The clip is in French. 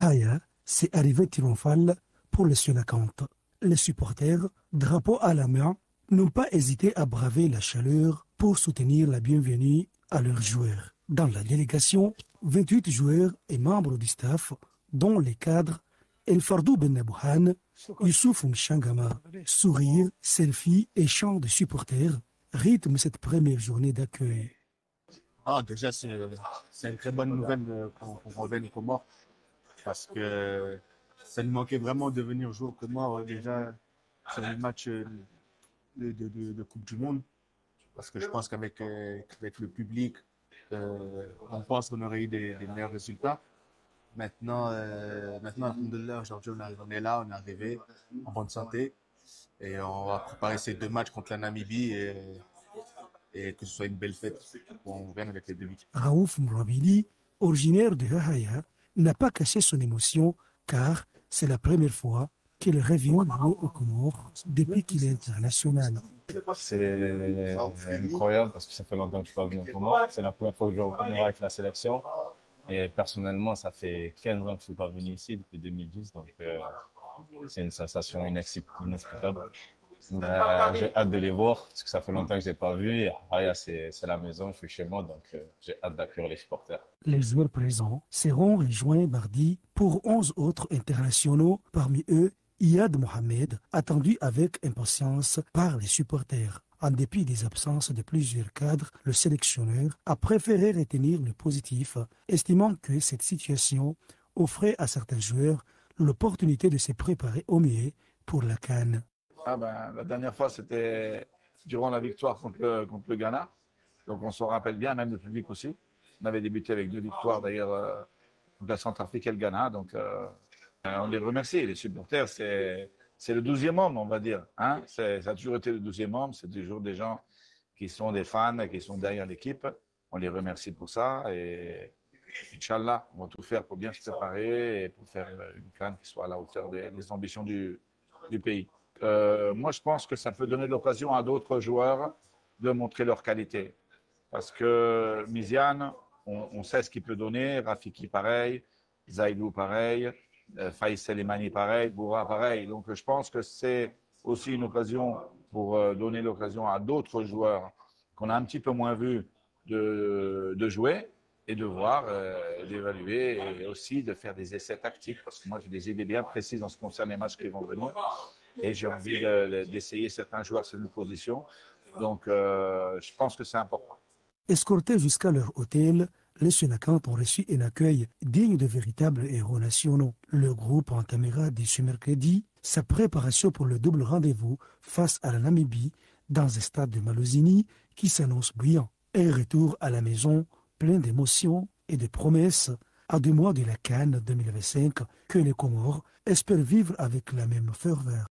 Haya, c'est arrivé triomphal pour les Sunakantes. Les supporters, drapeau à la main, n'ont pas hésité à braver la chaleur pour soutenir la bienvenue à leurs joueurs. Dans la délégation, 28 joueurs et membres du staff, dont les cadres El Fardou Ben Abouhan, Youssouf Mchangama. Sourire, selfie et chants de supporters rythment cette première journée d'accueil. Ah, déjà, c'est une très bonne nouvelle qu'on revienne au Comores parce que ça nous manquait vraiment de venir jouer au Comores déjà sur les matchs de Coupe du Monde parce que je pense qu'avec le public, on pense qu'on aurait eu des meilleurs résultats. Maintenant, alhamdoulilah, aujourd'hui, on est là, on est arrivé en bonne santé et on va préparer ces deux matchs contre la Namibie et que ce soit une belle fête pour on revienne avec les deux victoires. Raouf Mouabili, originaire de Hahaya, n'a pas caché son émotion car c'est la première fois qu'il revient jouer au Comores depuis qu'il est international. C'est incroyable parce que ça fait longtemps que je suis pas venu au Comores. C'est la première fois que je joue au Comores avec la sélection. Et personnellement, ça fait 15 ans que je suis pas venu ici depuis 2010. Donc, c'est une sensation inexplicable. J'ai hâte de les voir parce que ça fait longtemps que je les ai pas vus. Et Haya, c'est la maison, je suis chez moi. Donc, j'ai hâte d'accueillir les supporters. Les joueurs présents seront rejoints mardi pour 11 autres internationaux, parmi eux Iyad Mohamed, attendu avec impatience par les supporters. En dépit des absences de plusieurs cadres, le sélectionneur a préféré retenir le positif, estimant que cette situation offrait à certains joueurs l'opportunité de se préparer au mieux pour la CAN. La dernière fois, c'était durant la victoire contre le Ghana. Donc on s'en rappelle bien, même le public aussi. On avait débuté avec 2 victoires d'ailleurs contre la Centrafrique et le Ghana. Donc on les remercie. Les supporters, c'est le 12e homme, on va dire. Hein, ça a toujours été le 12e homme. C'est toujours des gens qui sont des fans, qui sont derrière l'équipe. On les remercie pour ça. Et Inch'Allah, on va tout faire pour bien se préparer et pour faire une CAN qui soit à la hauteur des ambitions du pays. Moi, je pense que ça peut donner l'occasion à d'autres joueurs de montrer leur qualité. Parce que Miziane, on sait ce qu'il peut donner. Rafiki, pareil. Zaïdou, pareil. Faïs Selimani, pareil. Boura, pareil. Donc, je pense que c'est aussi une occasion pour donner l'occasion à d'autres joueurs qu'on a un petit peu moins vus de jouer et de voir, d'évaluer et aussi de faire des essais tactiques. Parce que moi, j'ai des idées bien précises en ce qui concerne les matchs qui vont venir. Et j'ai envie d'essayer certains joueurs sur une position. Donc, je pense que c'est important. Escortés jusqu'à leur hôtel, les Sénacantes ont reçu un accueil digne de véritables héros nationaux. Le groupe entamera dès ce mercredi sa préparation pour le double rendez-vous face à la Namibie dans un stade de Malosini qui s'annonce brillant. Un retour à la maison plein d'émotions et de promesses à 2 mois de la CAN 2025 que les Comores espèrent vivre avec la même ferveur.